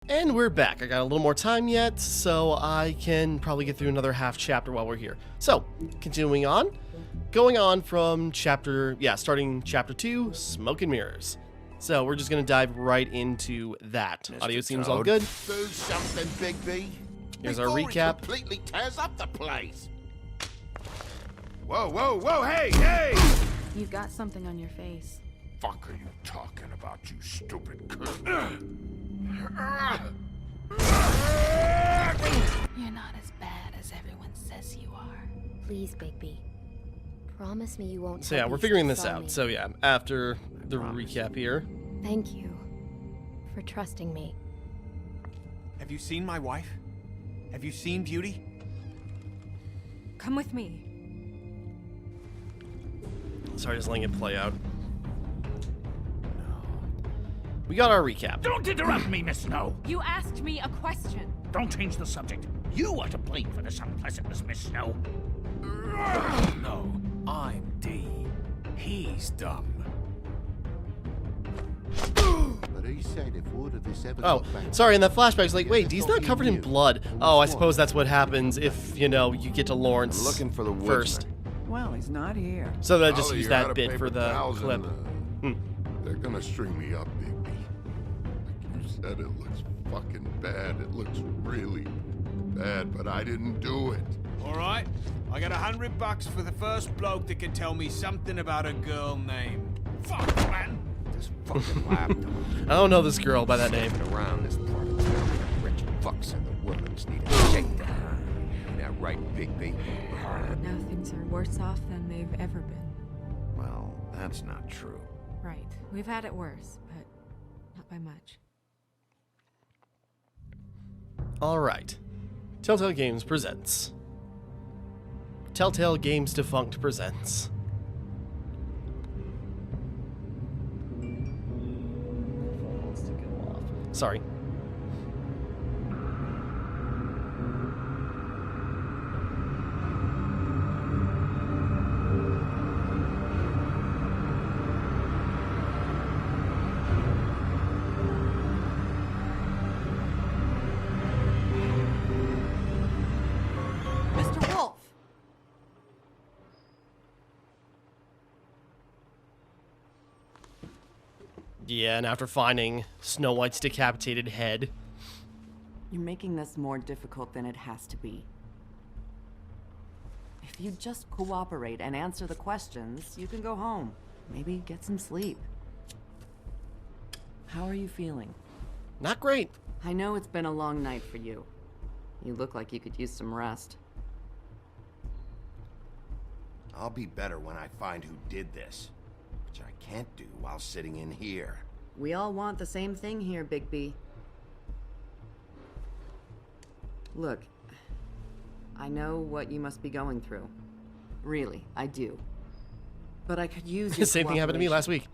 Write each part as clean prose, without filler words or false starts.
And we're back. I got a little more time yet, so I can probably get through another half chapter while we're here. So, continuing on. Going on from starting chapter 2, Smoke and Mirrors. So, we're just going to dive right into that. Mr. Audio seems Toad. all good. Do something, Bigby. Here's our Before recap. It completely tears up the place. Whoa, whoa, whoa, hey, hey! You've got something on your face. Fuck are you talking about, you stupid cunt? You're not as bad as everyone says you are. Please, Bigby. Promise me you won't. So, yeah, tell we're these figuring things this on out. me. So, yeah, after the recap here. Thank you for trusting me. Have you seen my wife? Have you seen Beauty? Come with me. Sorry, just letting it play out. We got our recap. Don't interrupt me, Miss Snow. You asked me a question. Don't change the subject. You are to blame for this unpleasantness, Miss Snow. No, I'm D. He's dumb. But he said if word of this ever Oh, got back, sorry, in that flashback, it's like, wait, Dee's not covered in blood. Oh, I suppose that's what happens if, you get to Lawrence I'm looking for the first. Well, he's not here. So that just Ollie, use you're out that of bit paper for the towels clip. and, They're gonna string me up, Bigby. Like you said, it looks fucking bad. It looks really bad, but I didn't do it. All right, I got $100 for the first bloke that can tell me something about a girl named. Fuck, man! This fucking laptop. I don't know this girl by that name. Around this part of town, rich fucks and the women's need a shakedown. Ain't that right, Bigby? Now things are worse off than they've ever been. Well, that's not true. Right. We've had it worse, but not by much. Alright. Telltale Games presents. Telltale Games Defunct presents. Sorry. Mr. Wolf! Yeah, and after finding Snow White's decapitated head. You're making this more difficult than it has to be. If you just cooperate and answer the questions, you can go home. Maybe get some sleep. How are you feeling? Not great. I know it's been a long night for you. You look like you could use some rest. I'll be better when I find who did this, which I can't do while sitting in here. We all want the same thing here, Bigby. Look, I know what you must be going through. Really, I do. But I could use your The same thing happened to me last week.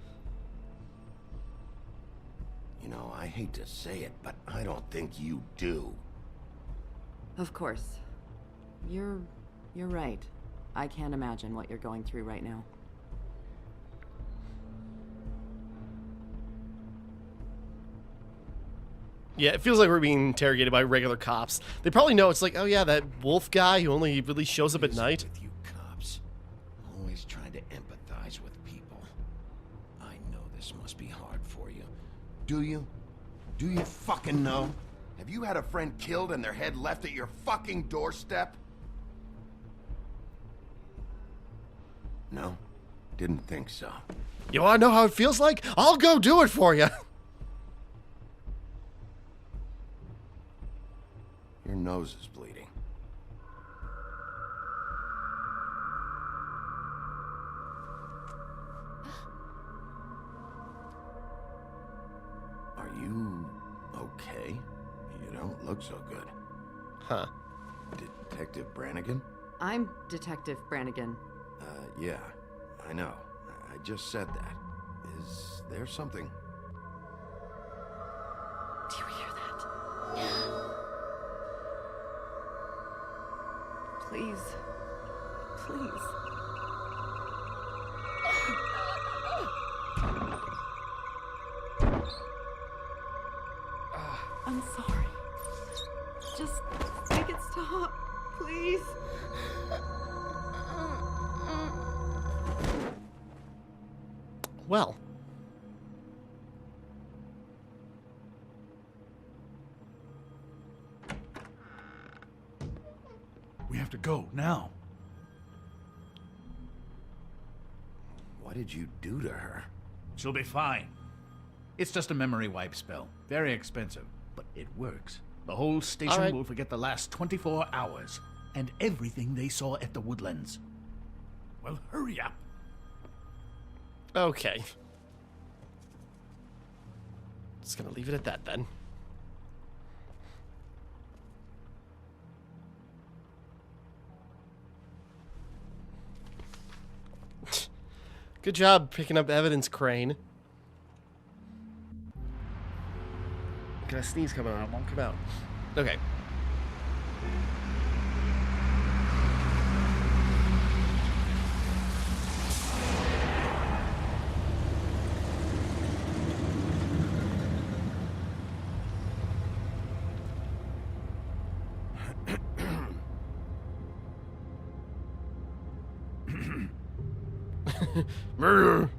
You know, I hate to say it, but I don't think you do. Of course. You're right. I can't imagine what you're going through right now. Yeah, it feels like we're being interrogated by regular cops. They probably know it's like, oh yeah, that wolf guy who only really shows up at night. With you cops, always trying to empathize with people. I know this must be hard for you. Do you? Do you fucking know? Have you had a friend killed and their head left at your fucking doorstep? No? Didn't think so. You wanna know how it feels like? I'll go do it for you. Your nose is bleeding. Are you okay? You don't look so good. Huh. Detective Brannigan? I'm Detective Brannigan. Yeah, I know. I just said that. Is there something? Do you hear that? Please. Please. I'm sorry. sorry. Just make it stop, please. Well. We have to go now. What did you do to her? She'll be fine. It's just a memory wipe spell. Very expensive, but it works. The whole station All right. will forget the last 24 hours and everything they saw at the Woodlands. Well, hurry up. Okay. Just gonna leave it at that then. Good job picking up evidence, Crane. Got a sneeze coming out. It won't come out. Okay. Murder.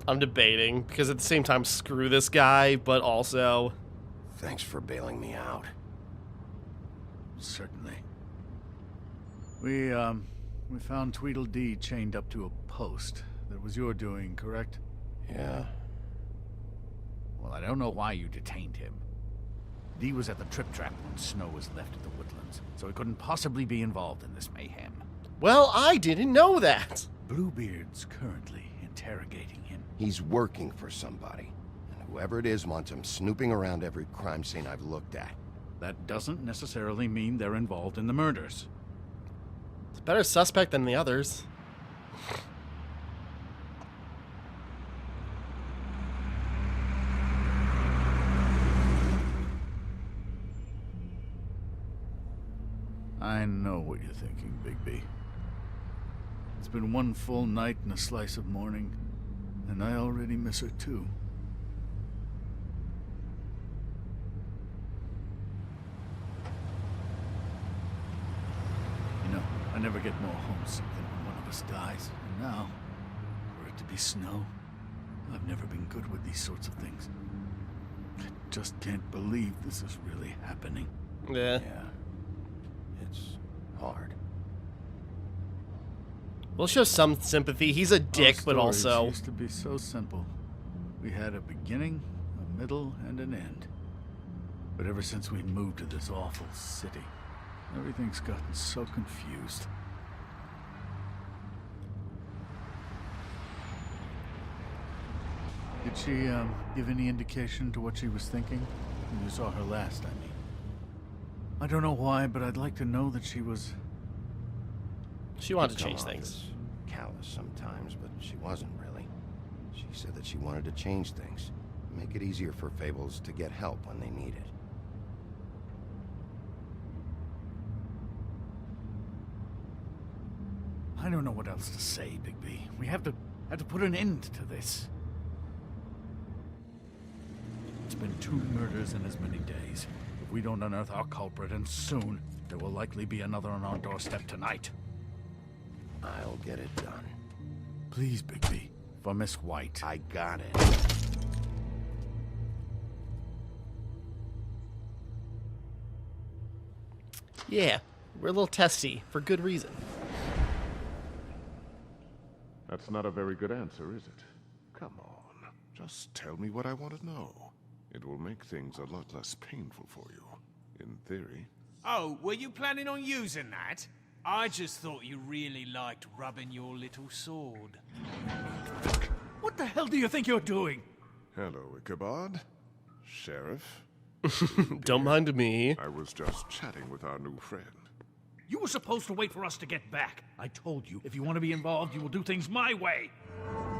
I'm debating because at the same time, screw this guy, but also. Thanks for bailing me out. Certainly. We found Tweedledee chained up to a post. That was your doing, correct? Yeah. Well, I don't know why you detained him. Dee was at the Trip Trap when Snow was left at the Woodlands, so he couldn't possibly be involved in this mayhem. Well, I didn't know that. Bluebeard's currently interrogating him. He's working for somebody. And whoever it is wants him snooping around every crime scene I've looked at. That doesn't necessarily mean they're involved in the murders. It's a better suspect than the others. I know what you're thinking, Bigby. It's been one full night and a slice of morning, and I already miss her too. You know, I never get more homesick than when one of us dies. And now, for it to be Snow, I've never been good with these sorts of things. I just can't believe this is really happening. Yeah. Yeah. It's hard. We'll show some sympathy. He's a dick, Our but stories also. used to be so simple. We had a beginning, a middle, and an end. But ever since we moved to this awful city, everything's gotten so confused. Did she give any indication to what she was thinking when you saw her last, I mean? I don't know why, but I'd like to know that she was... She wanted to Come change off things. as callous sometimes, but she wasn't really. She said that she wanted to change things. Make it easier for Fables to get help when they need it. I don't know what else to say, Bigby. We have to put an end to this. It's been 2 murders in as many days. If we don't unearth our culprit, and soon, there will likely be another on our doorstep tonight. I'll get it done. Please, Bigby, for Miss White. I got it. Yeah, we're a little testy for good reason. That's not a very good answer, is it? Come on, just tell me what I want to know. It will make things a lot less painful for you, in theory. Oh, were you planning on using that? I just thought you really liked rubbing your little sword. What the hell do you think you're doing? Hello, Ichabod. Sheriff. Don't mind me. I was just chatting with our new friend. You were supposed to wait for us to get back. I told you, if you want to be involved, you will do things my way.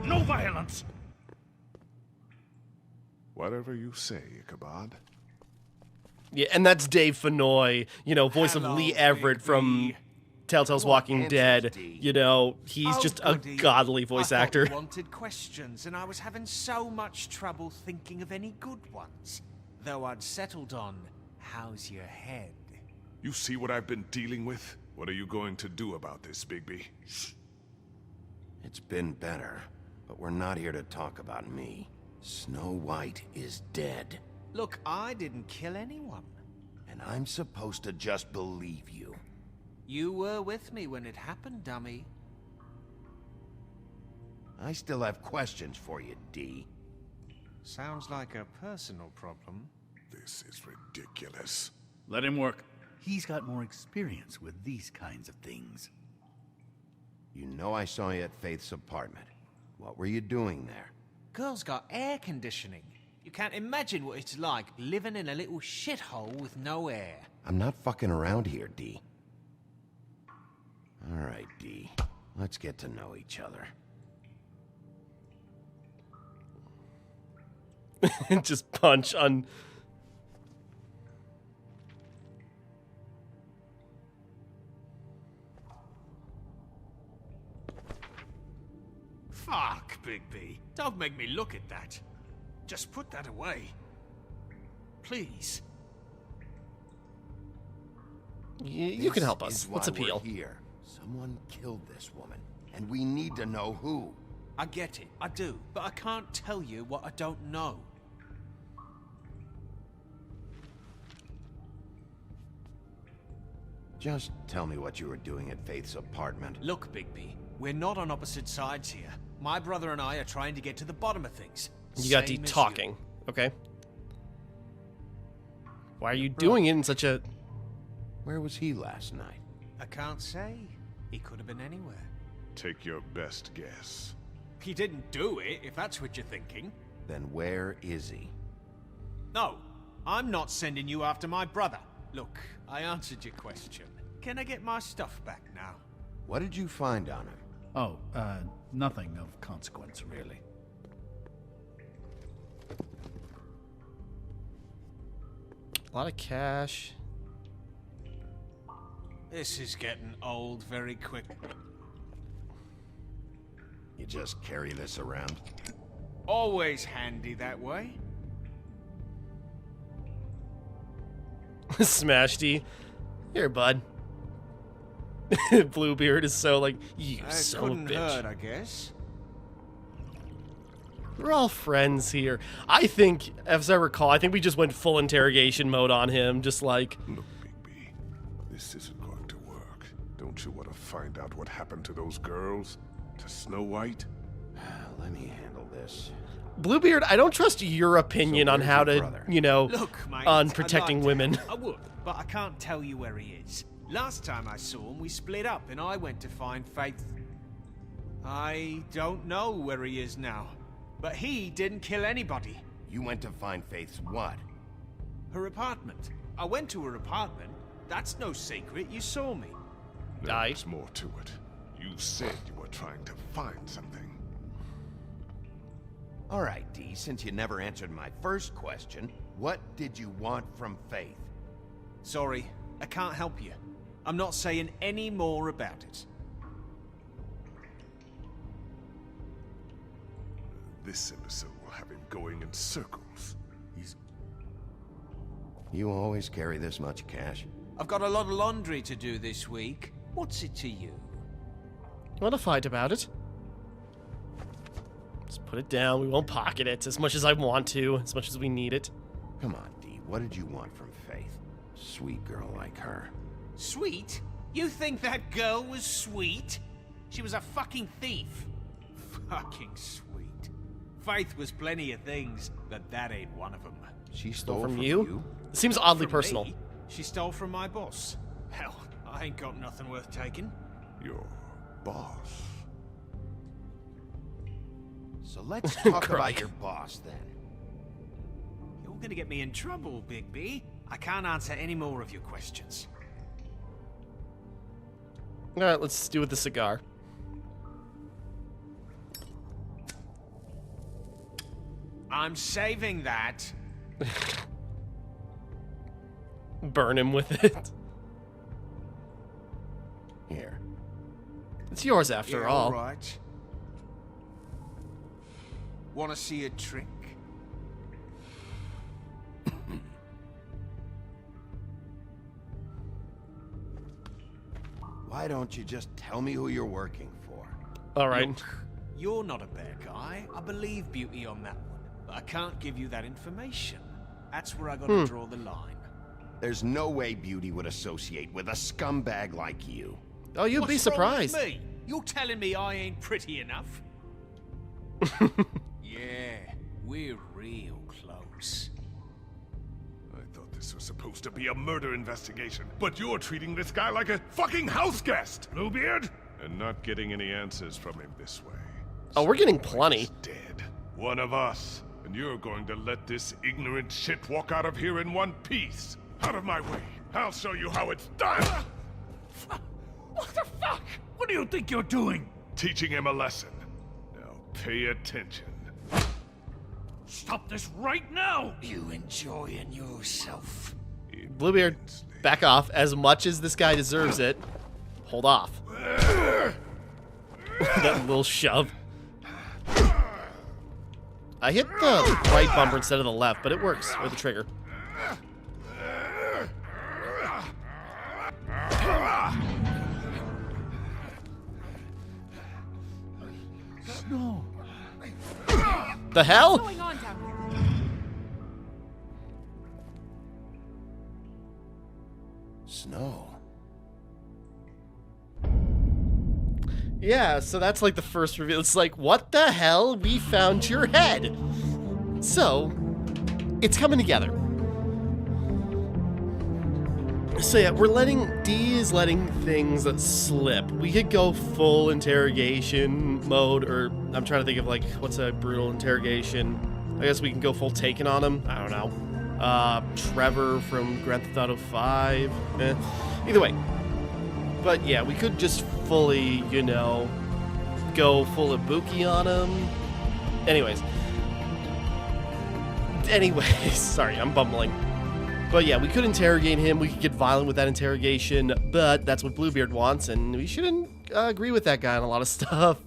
No violence! Whatever you say, Ichabod. Yeah, and that's Dave Fennoy, you know, voice of Hello, Lee Everett from Bigby. Telltale's I want Walking answers, Dead, D. you know, he's Oh, just a goody. godly voice I thought actor. you wanted questions, and I was having so much trouble thinking of any good ones. Though I'd settled on, how's your head? You see what I've been dealing with? What are you going to do about this, Bigby? It's been better, but we're not here to talk about me. Snow White is dead, Look, I didn't kill anyone. and I'm supposed to just believe you. You were with me when it happened, dummy. I still have questions for you, D. Sounds like a personal problem. This is ridiculous. Let him work. He's got more experience with these kinds of things. You know I saw you at Faith's apartment. What were you doing there? Girl's got air conditioning. You can't imagine what it's like living in a little shithole with no air. I'm not fucking around here, D. All right, D. Let's get to know each other. Just punch on. Fuck, Bigby. Don't make me look at that. Just put that away. Please. You can help This us. is Let's why we're appeal. here. Someone killed this woman, and we need to know who. I get it, I do, but I can't tell you what I don't know. Just tell me what you were doing at Faith's apartment. Look, Bigby, we're not on opposite sides here. My brother and I are trying to get to the bottom of things. You got D Same as talking. Okay. Why are you doing it in such a... Where was he last night? I can't say. He could have been anywhere. Take your best guess. He didn't do it, if that's what you're thinking. Then where is he? No, I'm not sending you after my brother. Look, I answered your question. Can I get my stuff back now? What did you find on him? Oh, nothing of consequence, really. A lot of cash. This is getting old very quick. You just carry this around? Always handy that way. Smash D. Here, bud. Bluebeard is so like, you That son of a couldn't bitch. hurt, I guess. We're all friends here. I think, as I recall, I think we just went full interrogation mode on him. Just like, Look, Bigby, this isn't going to work. Don't you want to find out what happened to those girls? To Snow White? Let me handle this. Bluebeard, I don't trust your opinion on where's how your to, brother? you know, Look, mate, on I'd protecting like to women. help. I would, but I can't tell you where he is. Last time I saw him, we split up and I went to find Faith. I don't know where he is now, but he didn't kill anybody. You went to find Faith's what? Her apartment. I went to her apartment. That's no secret. You saw me. There's more to it. You said you were trying to find something. All right, D, since you never answered my first question, what did you want from Faith? Sorry, I can't help you. I'm not saying any more about it. This imbecile will have him going in circles. You always carry this much cash? I've got a lot of laundry to do this week. What's it to you? You want to fight about it? Just put it down. We won't pocket it as much as I want to, as much as we need it. Come on, D, what did you want from Faith? Sweet girl like her. Sweet? You think that girl was sweet? She was a fucking thief. Fucking sweet. Faith was plenty of things, but that ain't one of them. She stole From from you? It seems oddly From personal. me, she stole from my boss. Hell, I ain't got nothing worth taking. Your boss. So let's talk Crikey. about your boss, then. You're gonna get me in trouble, Bigby. I can't answer any more of your questions. All right, let's do with the cigar. I'm saving that. Burn him with it. Here, It's yours after all. All right. Want to see a trick? Why don't you just tell me who you're working for? All right. Look, you're not a bad guy. I believe Beauty on that one. But I can't give you that information. That's where I gotta draw the line. There's no way Beauty would associate with a scumbag like you. Oh, you'd be What's wrong with surprised. me? You're telling me I ain't pretty enough? Yeah, we're real close. I thought this was supposed to be a murder investigation, but you're treating this guy like a fucking house guest, Bluebeard! And not getting any answers from him this way. Oh, we're getting Someone plenty. is dead. One of us. And you're going to let this ignorant shit walk out of here in one piece. Out of my way. I'll show you how it's done! What the fuck? What do you think you're doing? Teaching him a lesson. Now pay attention. Stop this right now! You enjoying yourself? Bluebeard, back off. As much as this guy deserves it, hold off. That little shove. I hit the right bumper instead of the left, but it works. Or the trigger. No. The hell? What's going on down here? Snow. Yeah, so that's like the first reveal. It's like, what the hell? We found your head. So, it's coming together. So yeah, D is letting things slip. We could go full interrogation mode, or I'm trying to think of like, what's a brutal interrogation? I guess we can go full taken on him. I don't know. Trevor from Grand Theft Auto 5. Either way. But yeah, we could just fully, you know, go full Ibuki on him. Anyways, sorry, I'm bumbling. But yeah, we could interrogate him. We could get violent with that interrogation, but that's what Bluebeard wants, and we shouldn't agree with that guy on a lot of stuff.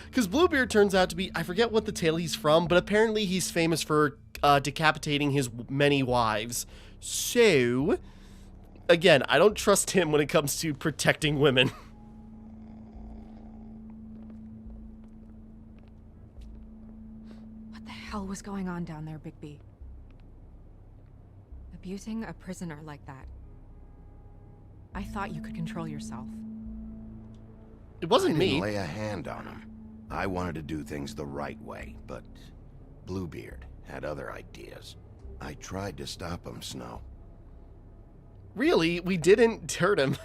Because Bluebeard turns out to be, I forget what the tale he's from, but apparently he's famous for decapitating his many wives. So, again, I don't trust him when it comes to protecting women. What the hell was going on down there, Bigby? Abusing a prisoner like that. I thought you could control yourself. It wasn't I didn't me. lay a hand on him. I wanted to do things the right way, but Bluebeard had other ideas. I tried to stop him, Snow. Really, we didn't hurt him.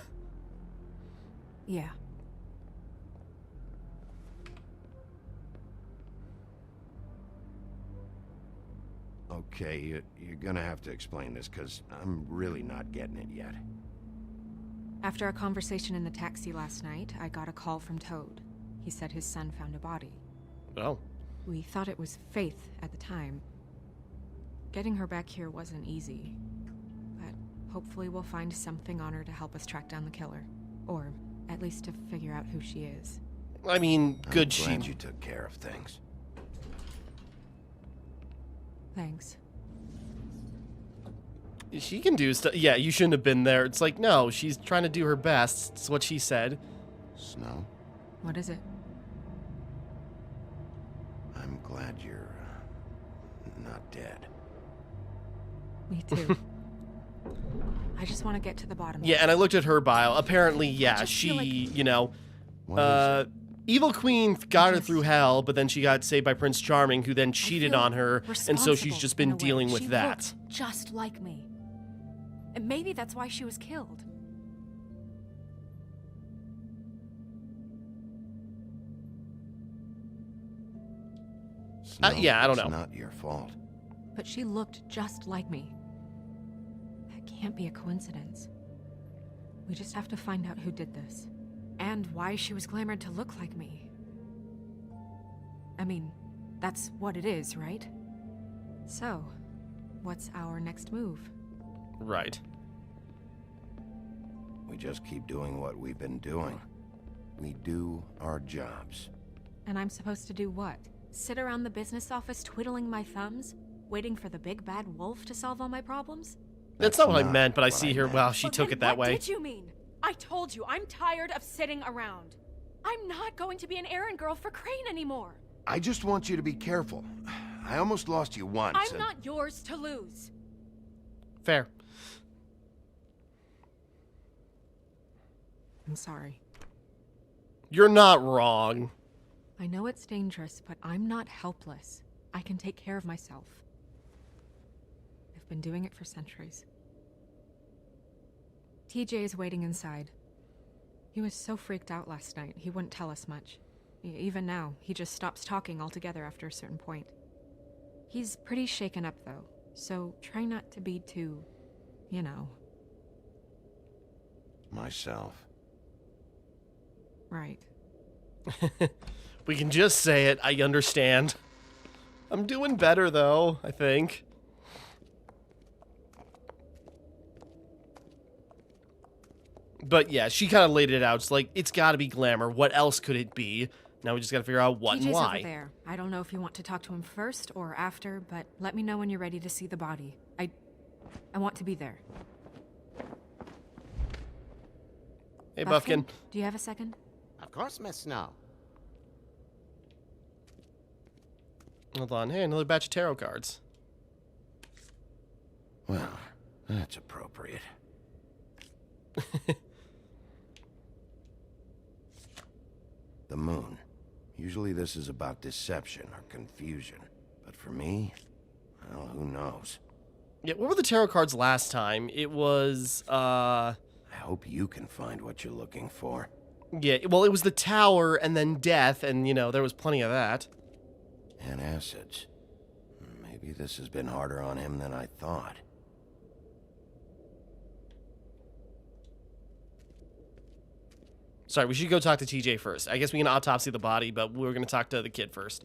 Yeah. Okay, you're gonna have to explain this, because I'm really not getting it yet. After a conversation in the taxi last night, I got a call from Toad. He said his son found a body. Oh. We thought it was Faith at the time. Getting her back here wasn't easy. But hopefully we'll find something on her to help us track down the killer. Or at least to figure out who she is. I mean, good I'm she... glad you took care of things. Thanks. She can do stuff. Yeah, you shouldn't have been there. It's like, no, she's trying to do her best. It's what she said. Snow, What is it? I'm glad you're not dead. Me too. I just want to get to the bottom of Yeah, it. and I looked at her bio. Apparently, yeah, just she, feel like- you know, What is it? Evil Queen got her just- through hell, but then she got saved by Prince Charming, who then cheated feel on her, and so she's responsible just in been a way. dealing with She that. looked just like me. And maybe that's why she was killed. Snow, yeah, I don't know. It's not your fault. But she looked just like me. That can't be a coincidence. We just have to find out who did this. And why she was glamored to look like me. I mean, that's what it is, right? So, what's our next move? Right. We just keep doing what we've been doing. We do our jobs. And I'm supposed to do what? Sit around the business office twiddling my thumbs? Waiting for the big bad wolf to solve all my problems? That's not what I not meant, but I what see I here, meant. wow, she Well, took then it that what way. did you mean? I told you, I'm tired of sitting around. I'm not going to be an errand girl for Crane anymore. I just want you to be careful. I almost lost you once. I'm and- not yours to lose. Fair. I'm sorry. You're not wrong. I know it's dangerous, but I'm not helpless. I can take care of myself. I've been doing it for centuries. TJ is waiting inside. He was so freaked out last night, he wouldn't tell us much. Even now, he just stops talking altogether after a certain point. He's pretty shaken up, though, so try not to be too, you know. Myself. Right. We can just say it. I understand. I'm doing better, though, I think. But yeah, she kind of laid it out. It's like, it's got to be glamour. What else could it be? Now we just got to figure out what TJ's and why. over there. I don't know if you want to talk to him first or after, but let me know when you're ready to see the body. I want to be there. Hey, Buffkin. Do you have a second? Of course, Miss Snow. Hold on. Hey, another batch of tarot cards. Well, that's appropriate. The moon. Usually this is about deception or confusion. But for me, well, who knows? Yeah, what were the tarot cards last time? It was, I hope you can find what you're looking for. yeah, well, it was the tower and then death, and, you know, there was plenty of that. And acids. Maybe this has been harder on him than I thought. Sorry, we should go talk to TJ first. I guess we can autopsy the body, but we're going to talk to the kid first.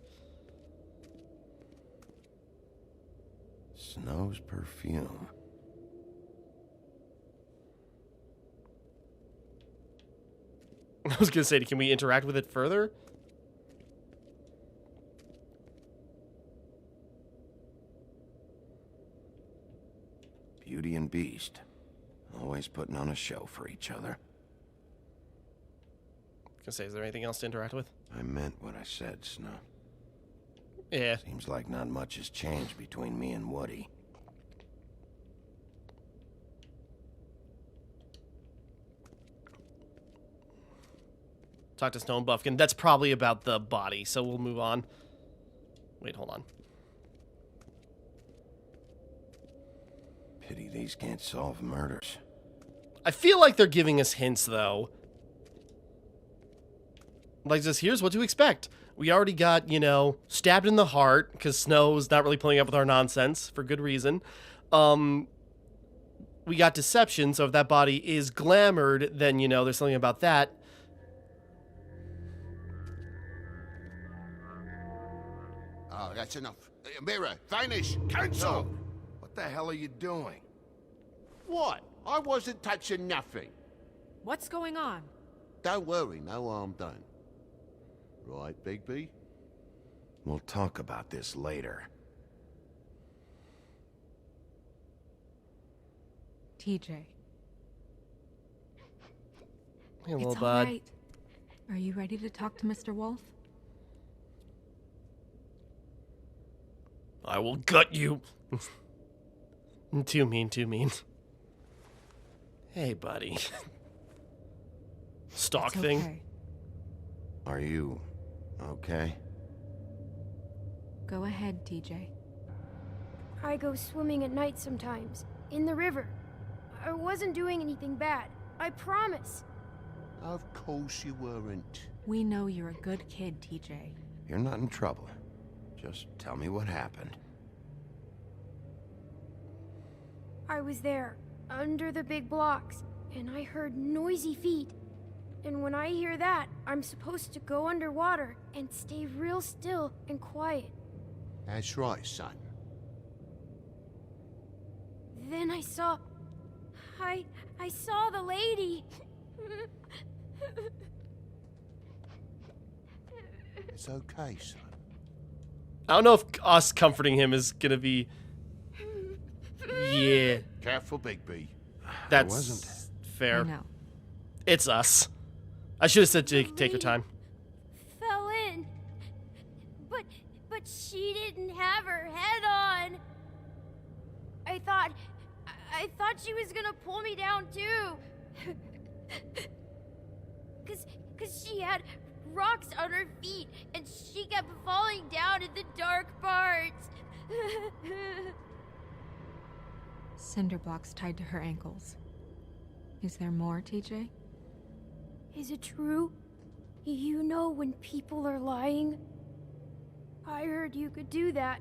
Snow's perfume. I was going to say, can we interact with it further? Beauty and Beast. Always putting on a show for each other. I was going to say, is there anything else to interact with? I meant what I said, Snow. Yeah. Seems like not much has changed between me and Woody. Talk to Stone Buffkin. That's probably about the body, so we'll move on. Wait, hold on. Pity these can't solve murders. I feel like they're giving us hints, though. Like, just here's what to expect. We already got, you know, stabbed in the heart, because Snow's not really pulling up with our nonsense, for good reason. We got deception, so if that body is glamored, then, you know, there's something about that. Oh, that's enough. Mirror, vanish, cancel! What the hell are you doing? What? I wasn't touching nothing. What's going on? Don't worry, no harm done. Right, Bigby? We'll talk about this later. TJ. Hey, little It's bud. all right. Are you ready to talk to Mr. Wolf? I will gut you. Too mean, too mean. Hey, buddy. Stalk It's thing. okay. Are you okay? Go ahead, TJ. I go swimming at night sometimes, in the river. I wasn't doing anything bad, I promise. Of course you weren't. We know you're a good kid, TJ. You're not in trouble. Just tell me what happened. I was there, under the big blocks, and I heard noisy feet. And when I hear that, I'm supposed to go underwater and stay real still and quiet. That's right, son. Then I saw the lady. It's okay, son. I don't know if us comforting him is gonna be... Yeah. Careful, Big B. That's wasn't. fair. I know. It's us. I should have said take your time. Fell in. But she didn't have her head on. I thought she was gonna pull me down too. Cause she had rocks on her feet and she kept falling down in the dark parts. Cinder blocks tied to her ankles. Is there more, TJ? Is it true? You know when people are lying? I heard you could do that.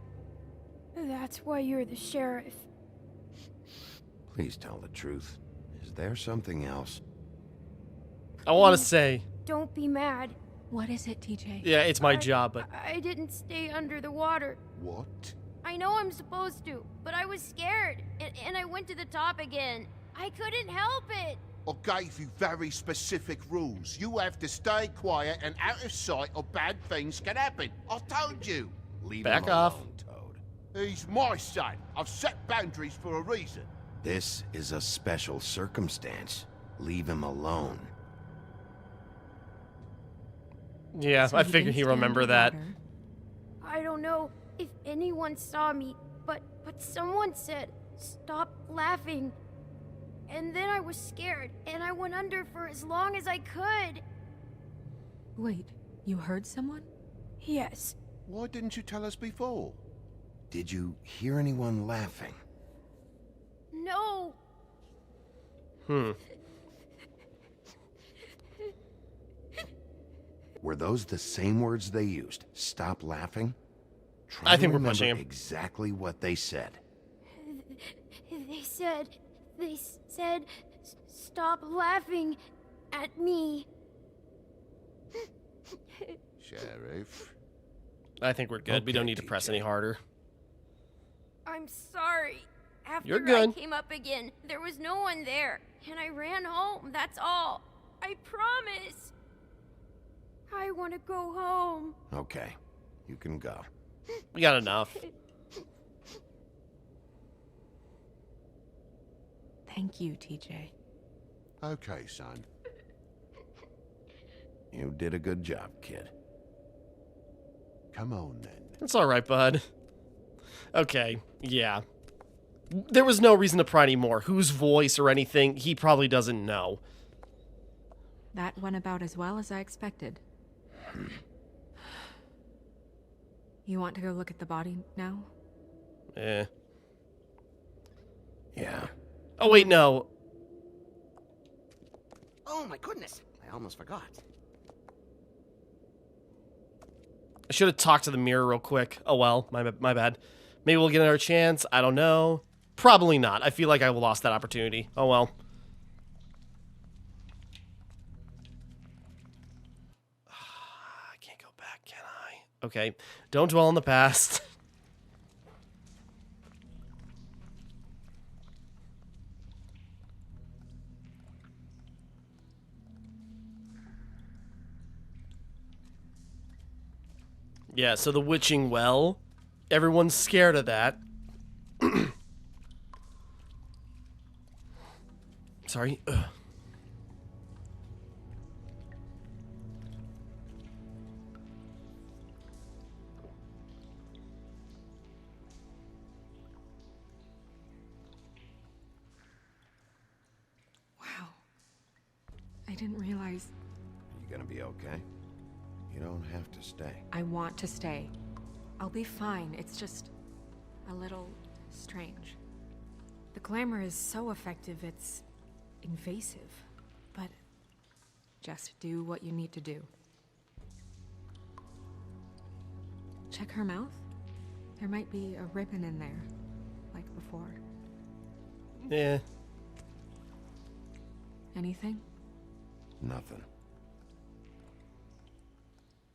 That's why you're the sheriff. Please tell the truth. Is there something else? I want to say... Don't be mad. What is it, TJ? Yeah, it's my job, but... I didn't stay under the water. What? I know I'm supposed to, but I was scared, and I went to the top again. I couldn't help it. I gave you very specific rules. You have to stay quiet and out of sight or bad things can happen. I told you. Leave Back him off. alone, Toad. He's my son. I've set boundaries for a reason. This is a special circumstance. Leave him alone. Yeah, So I he figured didn't he'd stay remember that. underwater. I don't know if anyone saw me, but someone said, "Stop laughing." And then I was scared, and I went under for as long as I could. Wait, you heard someone? Yes. Why didn't you tell us before? Did you hear anyone laughing? No. Were those the same words they used? Stop laughing? Try I to think we're remember pushing him. exactly what they said. They said, "Stop laughing at me." Sheriff. I think we're good. We don't Okay, need to press TJ. any harder. I'm sorry. After You're I good. came up again, there was no one there, and I ran home, that's all. I promise. I want to go home. Okay, you can go. We got enough. Thank you, TJ. Okay, son. You did a good job, kid. Come on, then. It's alright, bud. Okay, yeah. There was no reason to pry anymore. Whose voice or anything, he probably doesn't know. That went about as well as I expected. You want to go look at the body now? Eh. Yeah. Oh, wait, no. Oh my goodness, I almost forgot. I should have talked to the mirror real quick. Oh, well, my bad. Maybe we'll get another chance. I don't know. Probably not. I feel like I lost that opportunity. Oh, well. I can't go back, can I? Okay. Don't dwell on the past. Yeah, so the witching well. Everyone's scared of that. Sorry. Ugh. Wow. I didn't realize. You gonna be okay? You don't have to stay. I want to stay. I'll be fine. It's just a little strange. The glamour is so effective, it's invasive. But just do what you need to do. Check her mouth. There might be a ribbon in there, like before. Yeah. Anything? Nothing.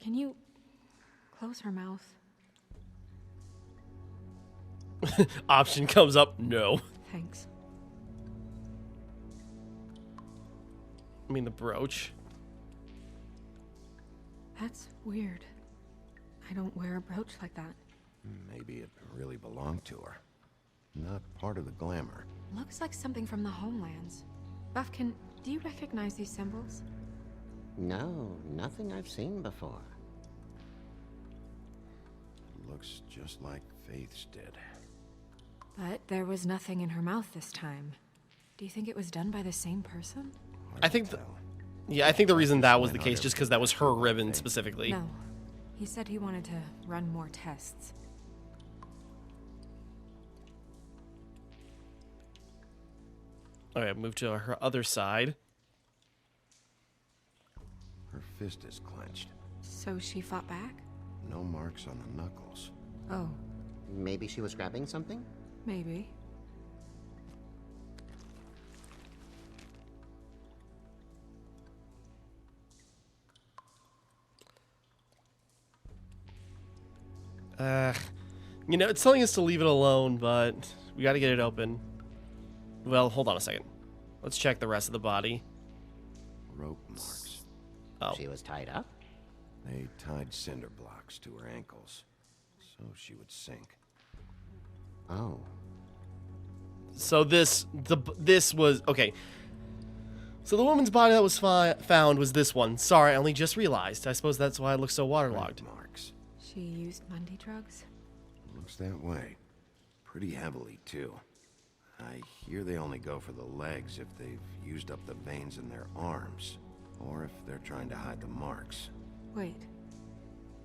Can you close her mouth? Option comes up. No. Thanks. I mean, the brooch. That's weird. I don't wear a brooch like that. Maybe it really belonged to her. Not part of the glamour. Looks like something from the homelands. Buffkin, do you recognize these symbols? No, nothing I've seen before. Looks just like Faith's did. But there was nothing in her mouth this time. Do you think it was done by the same person? I think I think the reason that was the case just because that was her ribbon specifically. No. He said he wanted to run more tests. Okay, move to her other side. Her fist is clenched. So she fought back? No marks on the knuckles. Oh, Maybe she was grabbing something? maybe. You know, it's telling us to leave it alone, but we got to get it open. Well, hold on a second. Let's check the rest of the body. Rope marks. Oh, She was tied up? They tied cinder blocks to her ankles, so she would sink. Oh. so this was okay. So the woman's body that was found was this one. Sorry, I only just realized. I suppose that's why it looks so waterlogged. Red marks. She used Mundy drugs? Looks that way. Pretty heavily, too. I hear they only go for the legs if they've used up the veins in their arms, or if they're trying to hide the marks. Wait.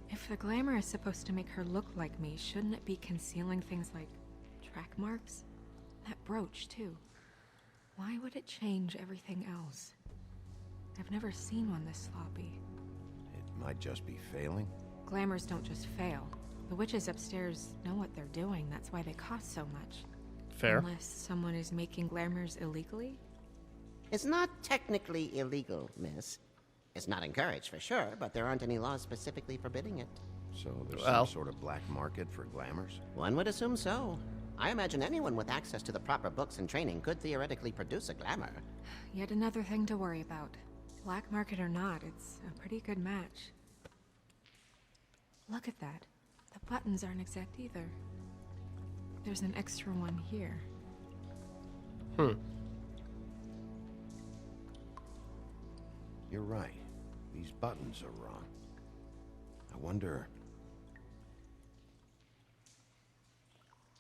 If the glamour is supposed to make her look like me, shouldn't it be concealing things like track marks? That brooch, too. Why would it change everything else? I've never seen one this sloppy. It might just be failing. Glamours don't just fail. The witches upstairs know what they're doing. That's why they cost so much. Fair. Unless someone is making glamours illegally? It's not technically illegal, miss. It's not encouraged for sure, but there aren't any laws specifically forbidding it. So there's Well. some sort of black market for glamours? One would assume so. I imagine anyone with access to the proper books and training could theoretically produce a glamour. Yet another thing to worry about. Black market or not, it's a pretty good match. Look at that. The buttons aren't exact either. There's an extra one here. You're right. These buttons are wrong. I wonder...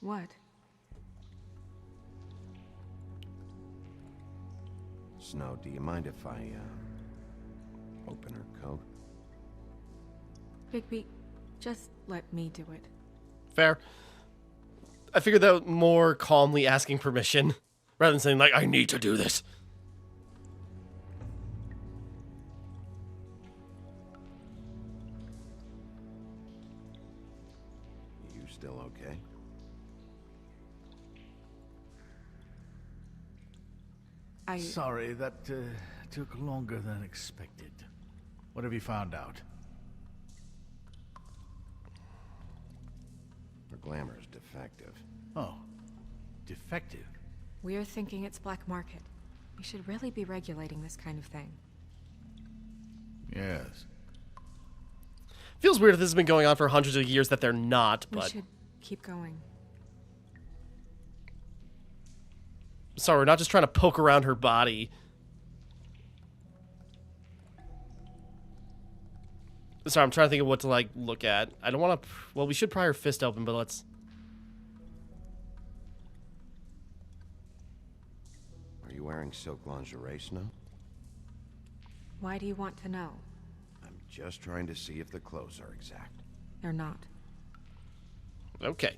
What? Snow, do you mind if I, open her coat? Bigby, just let me do it. Fair. I figured that more calmly asking permission rather than saying like, I need to do this. You still okay? Sorry, that took longer than expected. What have you found out? Her glamour's defective. Oh, defective. We're thinking it's black market. We should really be regulating this kind of thing. Yes. Feels weird if this has been going on for hundreds of years that they're not, We but should keep going. sorry, we're not just trying to poke around her body. Sorry, I'm trying to think of what to like look at. I don't want to. Well, we should pry her fist open, but let's. Are you wearing silk lingerie, Snow? Why do you want to know? I'm just trying to see if the clothes are exact. They're not. Okay.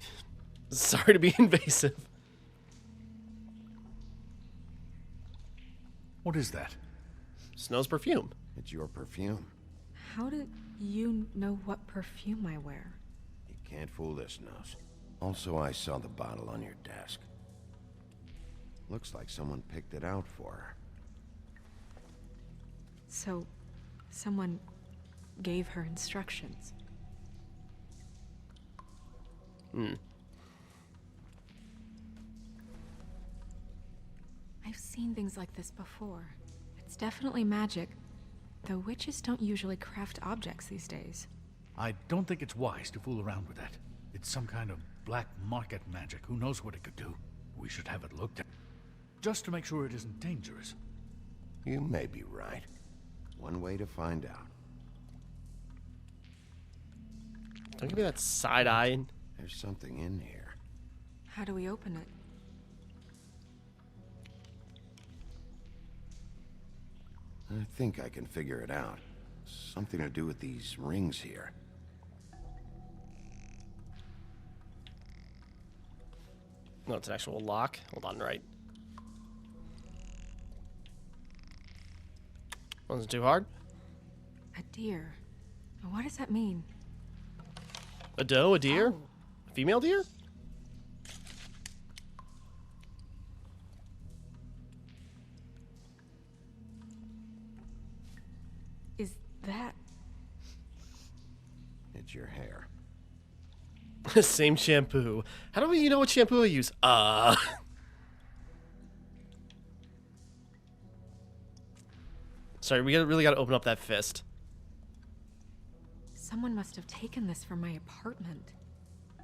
Sorry to be invasive. What is that? Snow's perfume. It's your perfume. How do you know what perfume I wear? You can't fool this, Nose. Also, I saw the bottle on your desk. Looks like someone picked it out for her. So, someone gave her instructions. I've seen things like this before. It's definitely magic, though witches don't usually craft objects these days. I don't think it's wise to fool around with that. It's some kind of black market magic. Who knows what it could do? We should have it looked at, just to make sure it isn't dangerous. You may be right. One way to find out. Don't give me that side eye. There's something in here. How do we open it? I think I can figure it out. Something to do with these rings here. No, it's an actual lock. Hold on, right. Wasn't too hard. A deer. What does that mean? A doe, a deer? Oh. A female deer? Is that... It's your hair. Same shampoo. How do you know what shampoo I use? Sorry, we really gotta open up that fist. Someone must have taken this from my apartment.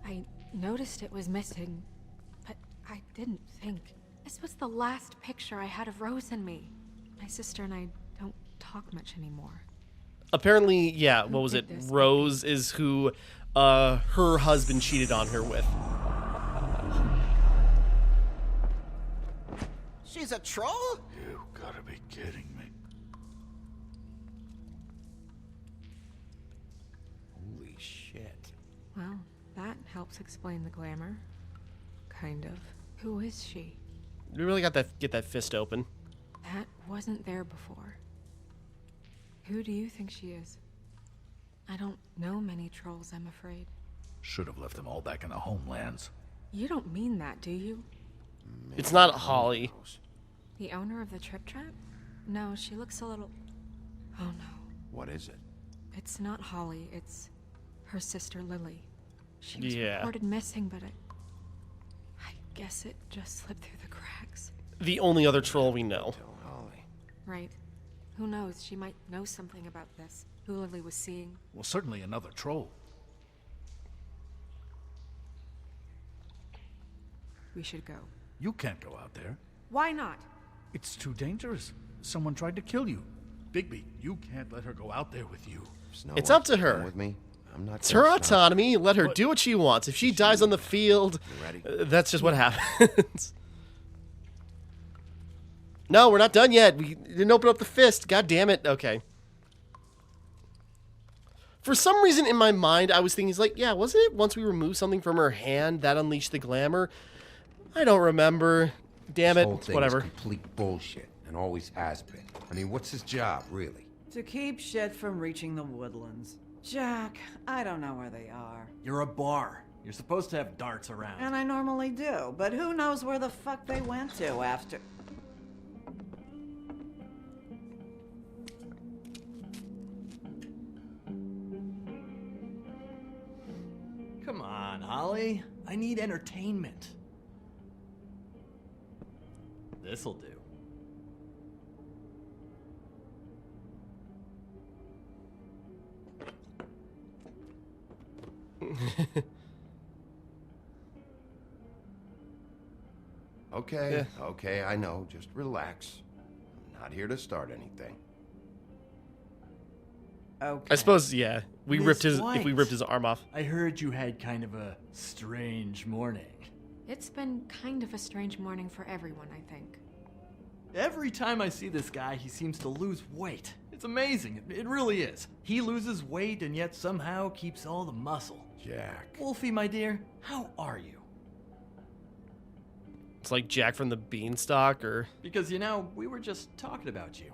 I noticed it was missing, but I didn't think. This was the last picture I had of Rose and me. My sister and I don't talk much anymore. Apparently, yeah, what was did it? this? Rose is who her husband cheated on her with. She's a troll? You gotta be kidding me. Holy shit. Well, that helps explain the glamour. Kind of. Who is she? We really got that get that fist open. That wasn't there before. Who do you think she is? I don't know many trolls, I'm afraid. Should have left them all back in the homelands. You don't mean that, do you? It's not Holly. The owner of the Trip Trap? No, she looks a little... Oh no. What is it? It's not Holly, it's her sister Lily. She was Yeah. reported missing, but I guess it just slipped through the cracks. The only other troll we know. Tell Holly. Right. Who knows, she might know something about this. Who Lily was seeing. Well, certainly another troll. We should go. You can't go out there. Why not? It's too dangerous. Someone tried to kill you. Bigby, you can't let her go out there with you. Snow It's wants up to come her. With me. I'm not It's her gonna stop. autonomy. Let her do what she wants. If she dies on the field, You ready? that's just what happens. No, we're not done yet. We didn't open up the fist. God damn it. Okay. For some reason in my mind, I was thinking, like, yeah, wasn't it once we removed something from her hand that unleashed the glamour? I don't remember. Damn This it. whole thing Whatever. is complete bullshit, and always has been. I mean, what's his job, really? To keep shit from reaching the woodlands. Jack, I don't know where they are. You're a bar. You're supposed to have darts around. And I normally do, but who knows where the fuck they went to after... Come on, Holly. I need entertainment. This'll do. Okay, okay, I know. Just relax. I'm not here to start anything. Okay. I suppose, yeah. We Miss ripped his if we White. ripped his arm off. I heard you had kind of a strange morning. It's been kind of a strange morning for everyone, I think. Every time I see this guy, he seems to lose weight. It's amazing. It really is. He loses weight and yet somehow keeps all the muscle. Jack. Wolfie, my dear, how are you? It's like Jack from the Beanstalk, or Because, you know, we were just talking about you.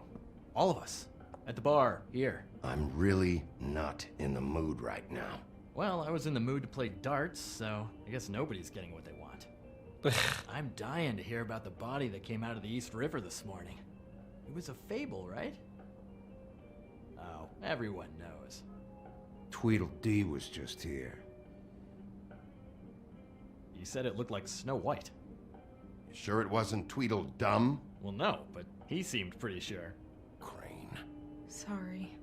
All of us. At the bar, here. I'm really not in the mood right now. Well, I was in the mood to play darts, so I guess nobody's getting what they want. I'm dying to hear about the body that came out of the East River this morning. It was a fable, right? Oh, everyone knows. Tweedledee was just here. You said it looked like Snow White. You sure it wasn't Tweedledum? Well, no, but he seemed pretty sure. Crane. Sorry.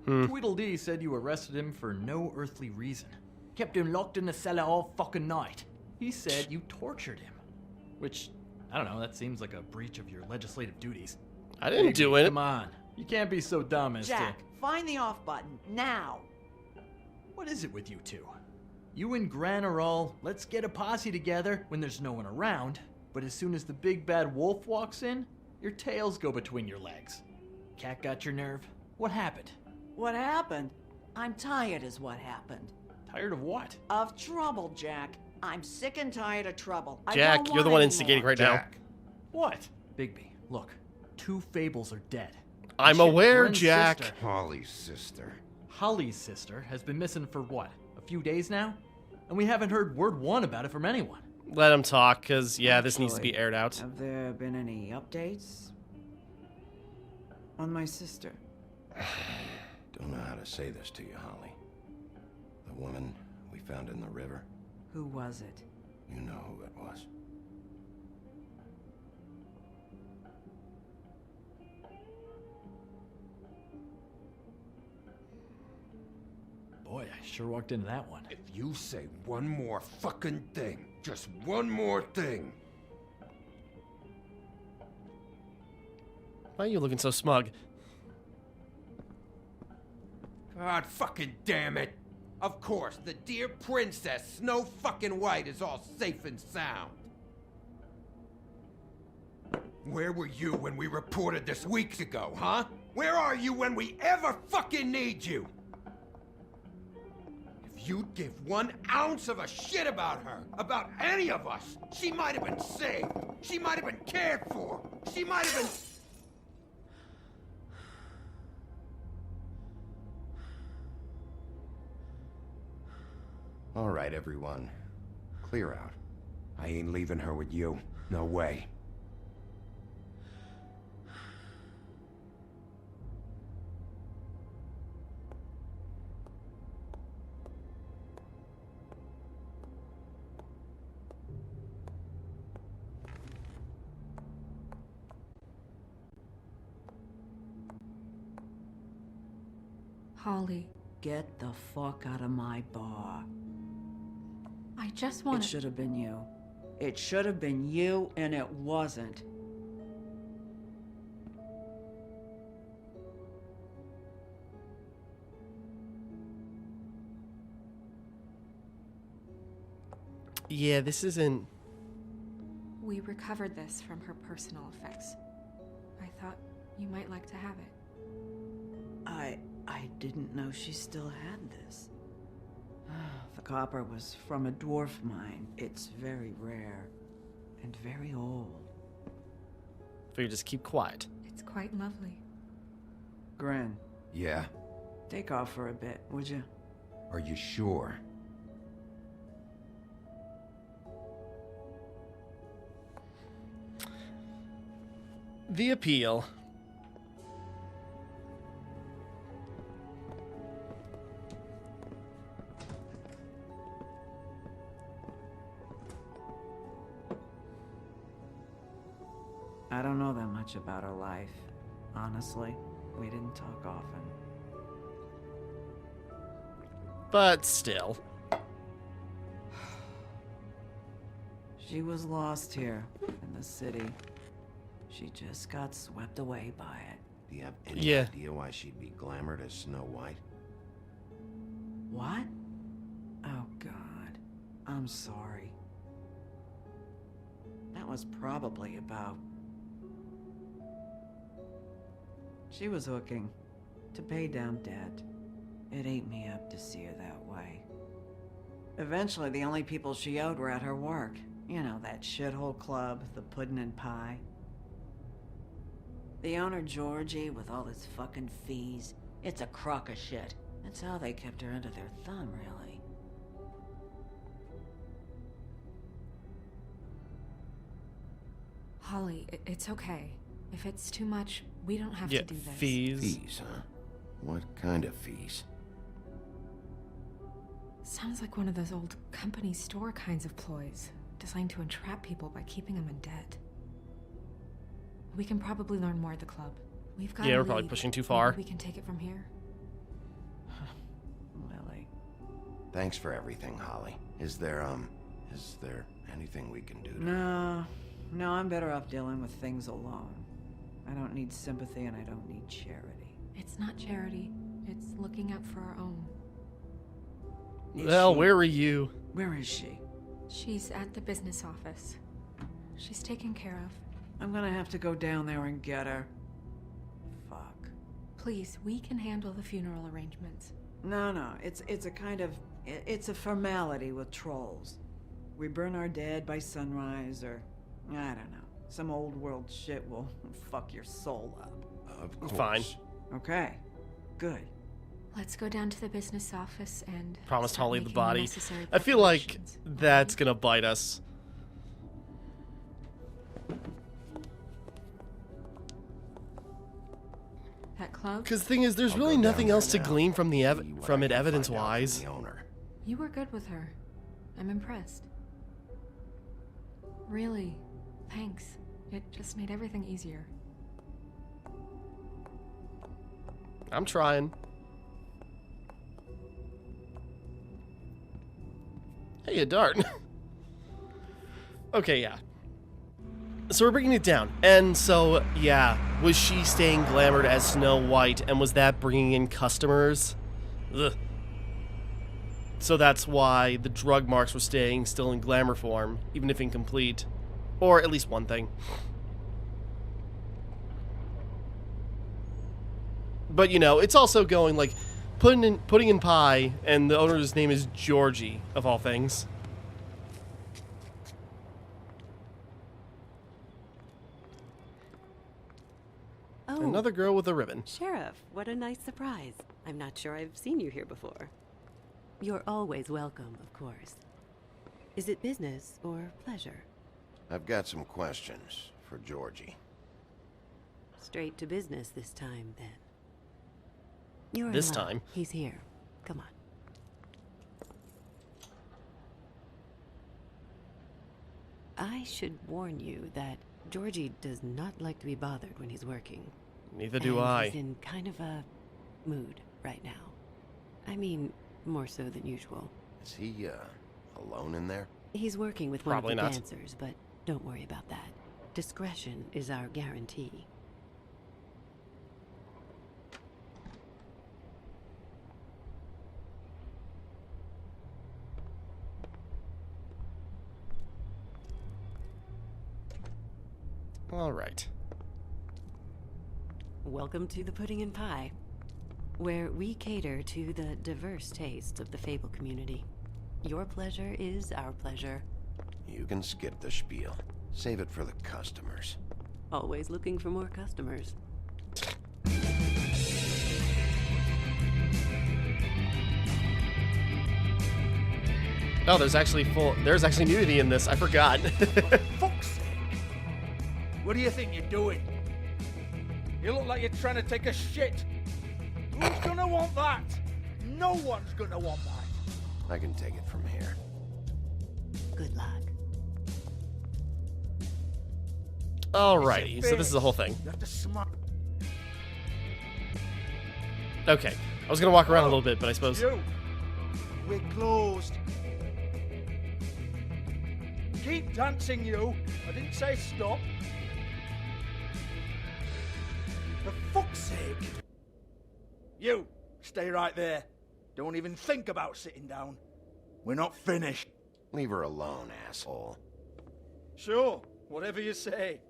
Tweedledee said you arrested him for no earthly reason. Kept him locked in the cellar all fucking night. He said you tortured him. Which, I don't know, that seems like a breach of your legislative duties. I didn't do it. Come on. You can't be so dumb as Jack, to... find the off button, now! What is it with you two? You and Gran are all, let's get a posse together when there's no one around, but as soon as the big bad wolf walks in, your tails go between your legs. Cat got your nerve? What happened? What happened? I'm tired is what happened. Tired of what? Of trouble, Jack. I'm sick and tired of trouble. I Jack, don't you're the want one any instigating more. right now. Jack. What? Bigby, look. 2 fables are dead. I'm Shit, aware, Gren's Jack. sister- Holly's sister. Holly's sister has been missing for what? A few days now? And we haven't heard word one about it from anyone. Let him talk, because, yeah, this needs to be Actually, aired out. Have there been any updates? On my sister? Don't know how to say this to you, Holly. The woman we found in the river, Who was it? you know who it was. Boy, I sure walked into that one. If you say one more fucking thing, just one more thing. Why are you looking so smug? God fucking damn it. Of course, the dear princess, Snow fucking White, is all safe and sound. Where were you when we reported this weeks ago, huh? Where are you when we ever fucking need you? If you'd give 1 ounce of a shit about her, about any of us, she might have been saved. She might have been cared for. She might have been... All right, everyone. Clear out. I ain't leaving her with you. No way. Holly, Get the fuck out of my bar. I just It want should have been you. It should have been you, and it wasn't. Yeah, this isn't... We recovered this from her personal effects. I thought you might like to have it. I didn't know she still had this. The copper was from a dwarf mine. It's very rare and very old. Figure just keep quiet. It's quite lovely. Gren, Yeah? take off for a bit, would you? Are you sure? The appeal. I don't know that much about her life. Honestly, we didn't talk often. But still. She was lost here in the city. She just got swept away by it. Do you have any Yeah. idea why she'd be glamored as Snow White? What? Oh, God. I'm sorry. That was probably about... She was hooking to pay down debt. It ate me up to see her that way. Eventually, the only people she owed were at her work. You know, that shithole club, the Puddin' and Pie. The owner, Georgie, with all his fucking fees. It's a crock of shit. That's how they kept her under their thumb, really. Holly, it's okay. If it's too much, we don't have Yeah, to do this. fees. Fees, huh? What kind of fees? Sounds like one of those old company store kinds of ploys, designed to entrap people by keeping them in debt. We can probably learn more at the club. We've got Yeah, a we're probably lead. pushing too far. Maybe we can take it from here. Thanks for everything, Holly. Is there anything we can do to... No, I'm better off dealing with things alone. I don't need sympathy and I don't need charity. It's not charity. It's looking out for our own. Well, where are you? Where is she? She's at the business office. She's taken care of. I'm gonna have to go down there and get her. Fuck. Please, we can handle the funeral arrangements. No, it's a kind of... It's a formality with trolls. We burn our dead by sunrise, or... I don't know. Some old world shit will fuck your soul up. Of course. Fine. Okay. Good. Let's go down to the business office and... Promised start Holly the making body. necessary I feel like preparations. that's gonna bite us. That cloak? Because the thing is, there's I'll really go down nothing there else to now. glean from the See what I it can find out evidence-wise. from the owner. You were good with her. I'm impressed. Really, thanks. It just made everything easier. I'm trying. Hey, a dart. Okay, yeah. So we're bringing it down. And so, yeah, was she staying glamored as Snow White, and was that bringing in customers? Ugh. So that's why the drug marks were staying still in glamour form, even if incomplete. Or at least one thing. But, you know, it's also going, like, putting in pie, and the owner's name is Georgie, of all things. Oh, Another girl with a ribbon. Sheriff, what a nice surprise. I'm not sure I've seen you here before. You're always welcome, of course. Is it business or pleasure? I've got some questions for Georgie. Straight to business this time, then. You're This in luck. time? He's here. Come on. I should warn you that Georgie does not like to be bothered when he's working. Neither do And I. He's in kind of a mood right now. I mean, more so than usual. Is he, alone in there? He's working with Probably one of not. the dancers, but don't worry about that. Discretion is our guarantee. All right. Welcome to the Pudding and Pie, where we cater to the diverse tastes of the Fable community. Your pleasure is our pleasure. You can skip the spiel. Save it for the customers. Always looking for more customers. Oh, there's actually nudity in this. I forgot. Fuck's sake! What do you think you're doing? You look like you're trying to take a shit. Who's gonna want that? No one's gonna want that. I can take it from here. Good luck. Alrighty, so this is the whole thing. You have to smile. Okay, I was gonna walk around a little bit, but I suppose. You. We're closed. Keep dancing, you. I didn't say stop. For fuck's sake. You, stay right there. Don't even think about sitting down. We're not finished. Leave her alone, asshole. Sure, whatever you say.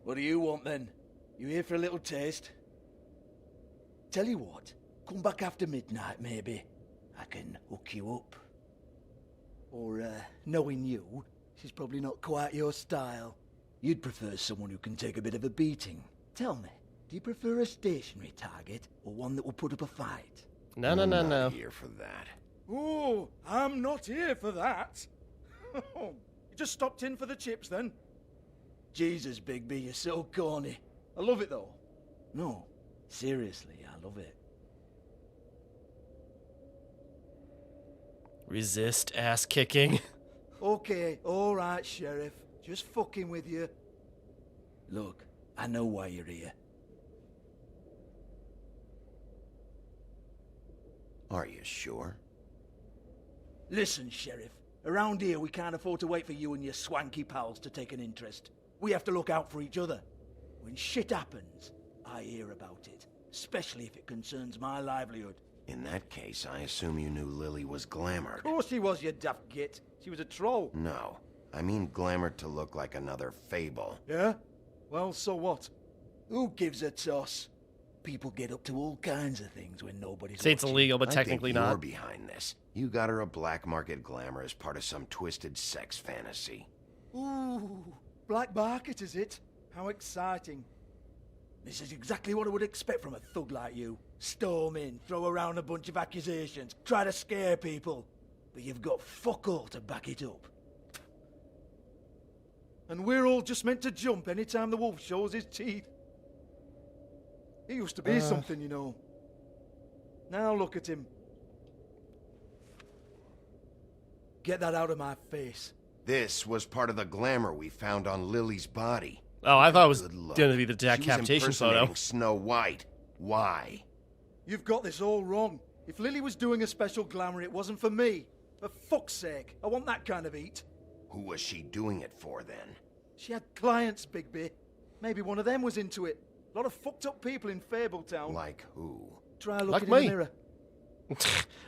What do you want then? You here for a little taste? Tell you what, come back after midnight maybe. I can hook you up. Or, knowing you, she's probably not quite your style. You'd prefer someone who can take a bit of a beating. Tell me, do you prefer a stationary target or one that will put up a fight? No. I'm not here for that. Oh, I'm not here for that. You just stopped in for the chips then? Jesus, Bigby, you're so corny. I love it though. No, seriously, I love it. Resist ass kicking. Okay, alright, Sheriff. Just fucking with you. Look, I know why you're here. Are you sure? Listen, Sheriff. Around here, we can't afford to wait for you and your swanky pals to take an interest. We have to look out for each other. When shit happens, I hear about it. Especially if it concerns my livelihood. In that case, I assume you knew Lily was glamored. Of course she was, you daft git. She was a troll. No. I mean glamored to look like another fable. Yeah? Well, so what? Who gives a toss? People get up to all kinds of things when nobody's Say it's watching. illegal, but I technically think not. you're behind this. You got her a black market glamour as part of some twisted sex fantasy. Ooh, black market is it? How exciting. This is exactly what I would expect from a thug like you. Storm in, throw around a bunch of accusations, try to scare people. But you've got fuck all to back it up. And we're all just meant to jump any time the wolf shows his teeth. He used to be something, you know. Now look at him. Get that out of my face. This was part of the glamour we found on Lily's body. Oh, I thought it was Good luck. going to be the She was decapitation photo. impersonating Snow White. Why? You've got this all wrong. If Lily was doing a special glamour, it wasn't for me. For fuck's sake, I want that kind of eat. Who was she doing it for then? She had clients, Bigby. Maybe one of them was into it. A lot of fucked up people in Fabletown. Like who? Try looking Like in me. the mirror.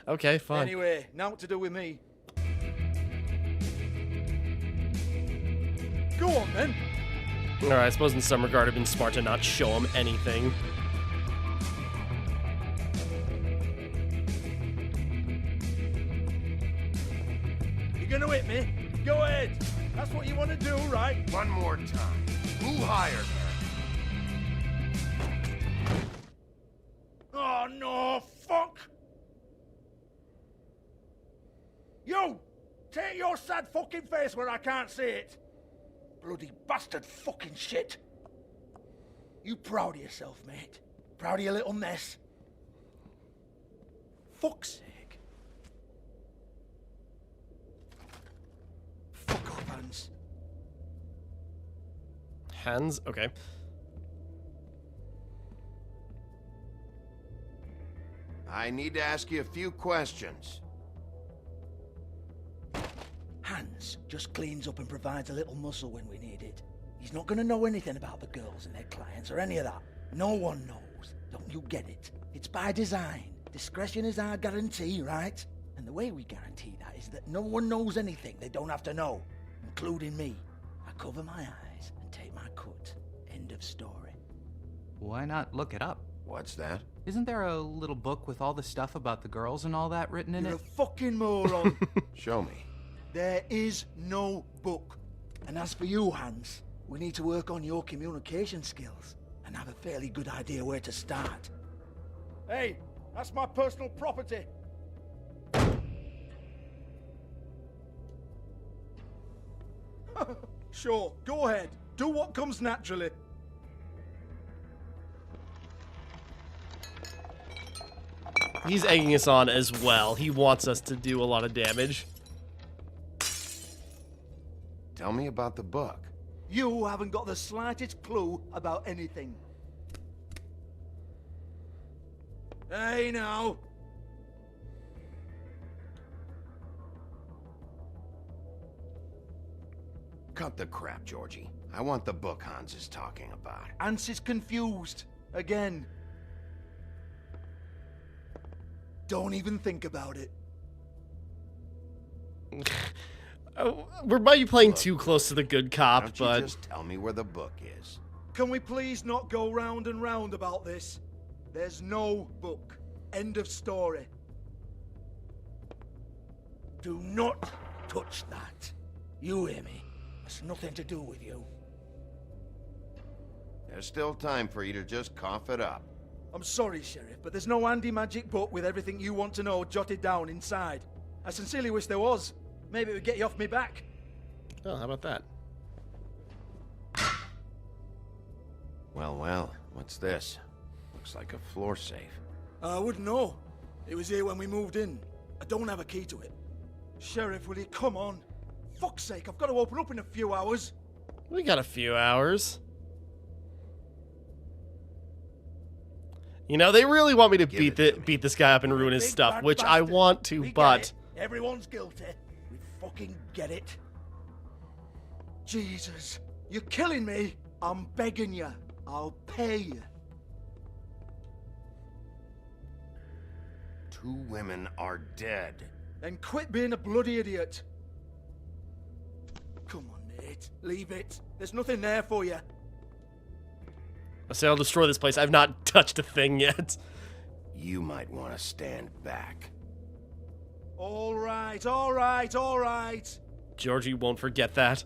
Okay, fine. Anyway, now what to do with me. Go on, then. Alright, I suppose in some regard it'd been smart to not show him anything. You gonna hit me? Go ahead. That's what you want to do, right? One more time. Who hired her? Oh, no, fuck! You! Take your sad fucking face where I can't see it! Bloody bastard fucking shit! You proud of yourself, mate? Proud of your little mess? Fuck's sake. Fuck off, Hans. Hands? Okay. I need to ask you a few questions. Hans just cleans up and provides a little muscle when we need it. He's not gonna know anything about the girls and their clients or any of that. No one knows. Don't you get it? It's by design. Discretion is our guarantee, right? And the way we guarantee that is that no one knows anything they don't have to know, including me. I cover my eyes and take my cut. End of story. Why not look it up? What's that? Isn't there a little book with all the stuff about the girls and all that written in You're it? a fucking moron. Show me. There is no book. And as for you, Hans, we need to work on your communication skills and have a fairly good idea where to start. Hey, that's my personal property. Sure, go ahead. Do what comes naturally. He's egging us on as well. He wants us to do a lot of damage. Tell me about the book. You haven't got the slightest clue about anything. Hey, now. Cut the crap, Georgie. I want the book Hans is talking about. Hans is confused. Again. Don't even think about it. We might be playing too close to the good cop, Why don't you but just tell me where the book is? Can we please not go round and round about this? There's no book. End of story. Do not touch that. You hear me? It's nothing to do with you. There's still time for you to just cough it up. I'm sorry, Sheriff, but there's no handy magic book with everything you want to know jotted down inside. I sincerely wish there was. Maybe it would get you off me back. oh, how about that? Well, well, what's this? Looks like a floor safe. I wouldn't know. It was here when we moved in. I don't have a key to it. Sheriff, will you come on? Fuck's sake, I've got to open up in a few hours. We got a few hours. You know, they really want me to beat this guy up and ruin his stuff, which I want to, We but... get it. Everyone's guilty. We fucking get it. Jesus, you're killing me. I'm begging you. I'll pay you. 2 women are dead. Then quit being a bloody idiot. Come on, Nate. Leave it. There's nothing there for you. I say I'll destroy this place. I've not touched a thing yet. You might want to stand back. All right, all right, all right. Georgie won't forget that.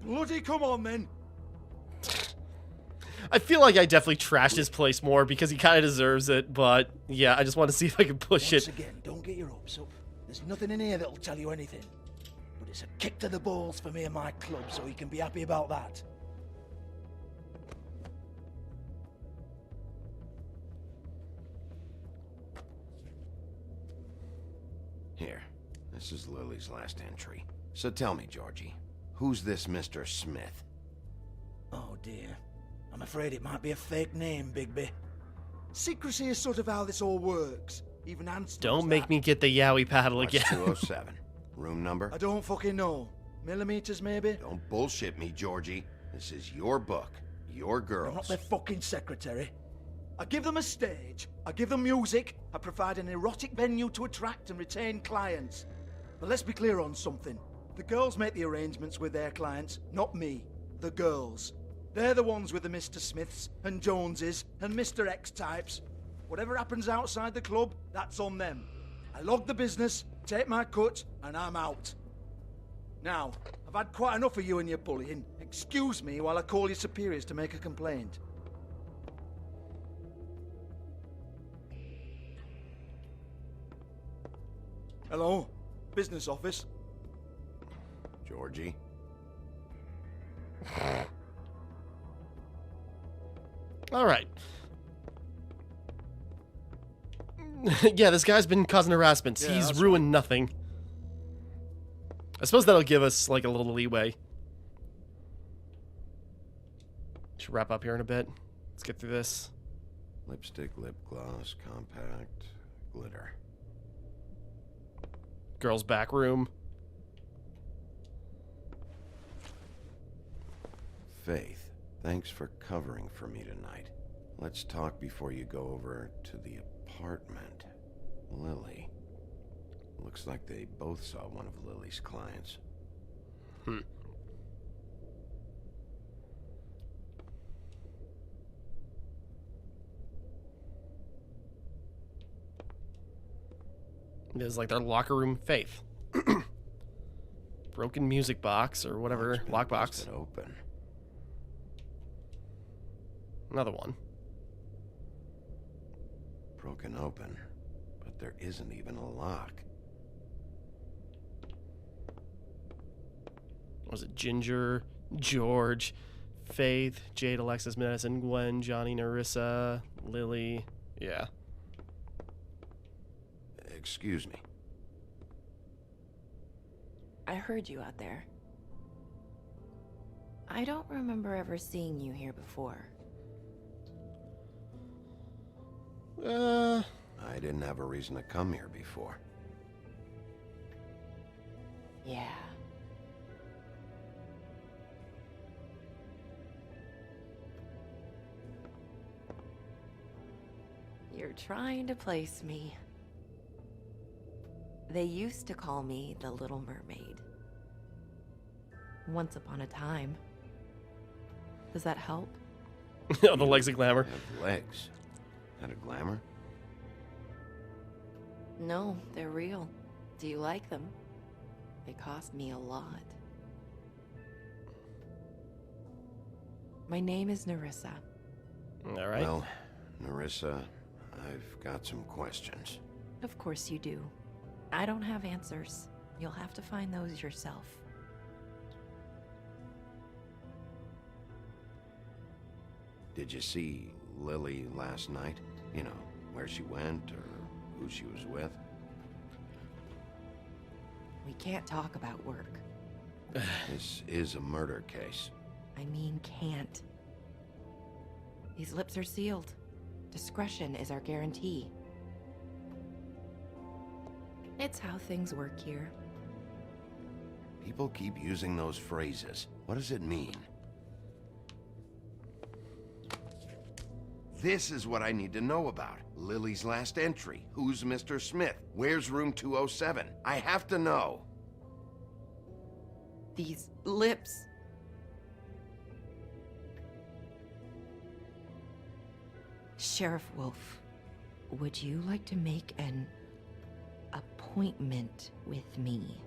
Bloody come on, then. I feel like I definitely trashed his place more because he kind of deserves it, but yeah, I just want to see if I can push Once it. again, don't get your hopes up. There's nothing in here that'll tell you anything. But it's a kick to the balls for me and my club, so you can be happy about that. Here, this is Lily's last entry. So tell me, Georgie, who's this Mr. Smith? Oh dear. I'm afraid it might be a fake name, Bigby. Secrecy is sort of how this all works. Even Hans knows Don't make me get the yaoi paddle What's again. 207? Room number? I don't fucking know. Millimeters, maybe? Don't bullshit me, Georgie. This is your book. Your girls. I'm not their fucking secretary. I give them a stage, I give them music, I provide an erotic venue to attract and retain clients. But let's be clear on something. The girls make the arrangements with their clients, not me. The girls. They're the ones with the Mr. Smiths and Joneses and Mr. X types. Whatever happens outside the club, that's on them. I log the business, take my cut, and I'm out. Now, I've had quite enough of you and your bullying. Excuse me while I call your superiors to make a complaint. Hello? Business office? Georgie? All right. Yeah, this guy's been causing harassment. Yeah, He's that's ruined nothing. I suppose that'll give us, like, a little leeway. Should wrap up here in a bit. Let's get through this. Lipstick, lip gloss, compact, glitter. Girl's back room. Faith, thanks for covering for me tonight. Let's talk before you go over to the apartment. Lily. Looks like they both saw one of Lily's clients. It is like their locker room. Faith. Broken music box or whatever. Lockbox. Busted open. Another one. Broken open, but there isn't even a lock. Was it Ginger, George, Faith, Jade, Alexis, Madison, Gwen, Johnny, Narissa, Lily? Yeah. Excuse me. I heard you out there. I don't remember ever seeing you here before. I didn't have a reason to come here before. Yeah. You're trying to place me. They used to call me the Little Mermaid. Once upon a time. Does that help? Oh, the legs of glamour. Have legs. Had a glamour? No, they're real. Do you like them? They cost me a lot. My name is Narissa. All right. Well, Narissa, I've got some questions. Of course you do. I don't have answers. You'll have to find those yourself. Did you see Lily last night? You know, where she went or who she was with? We can't talk about work. This is a murder case. I mean, can't. These lips are sealed. Discretion is our guarantee. It's how things work here. People keep using those phrases. What does it mean? This is what I need to know about. Lily's last entry. Who's Mr. Smith? Where's room 207? I have to know. These lips. Sheriff Wolf, would you like to make an appointment with me?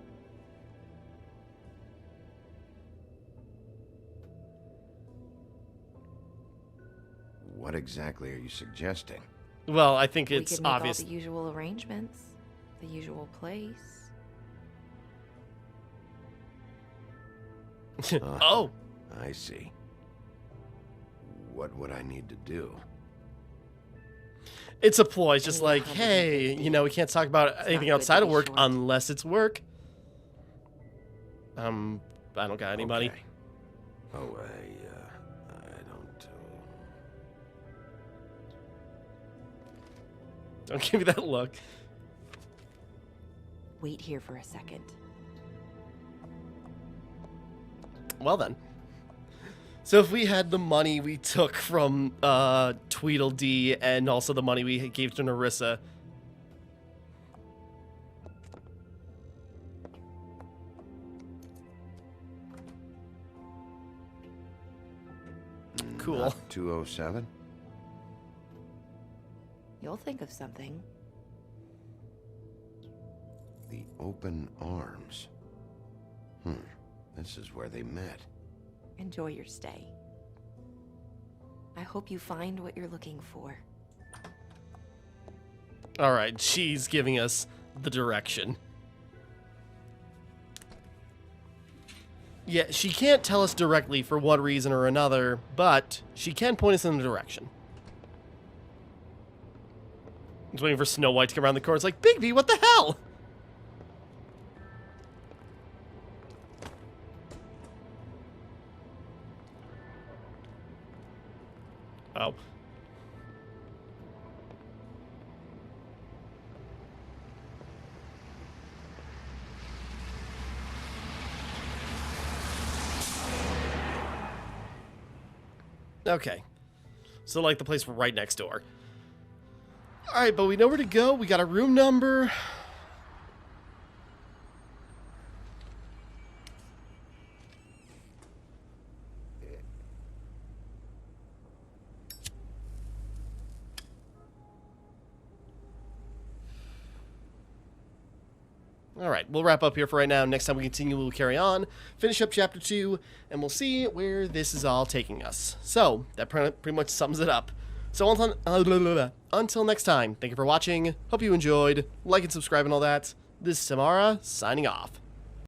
What exactly are you suggesting? Well, I think We it's could make obvious. all the usual arrangements, the usual place. Oh. I see. What would I need to do? It's a ploy. It's just like, hey, you know, we can't talk about anything outside of work unless it's work. I don't got any money. Oh, I don't... Don't give me that look. Wait here for a second. Well then. So if we had the money we took from Tweedledee and also the money we gave to Narissa, cool. Not 207? You'll think of something. The open arms. This is where they met. Enjoy your stay. I hope you find what you're looking for. All right, she's giving us the direction. Yeah, she can't tell us directly for one reason or another, but she can point us in the direction. I was waiting for Snow White to come around the corner. It's like, Bigby, what the hell? Oh. Okay. So, like, the place right next door. Alright, but we know where to go. We got a room number. Alright, we'll wrap up here for right now. Next time we continue, we'll carry on, finish up Chapter 2, and we'll see where this is all taking us. So, that pretty much sums it up. So, until next time, thank you for watching. Hope you enjoyed. Like and subscribe and all that. This is Timmara, signing off.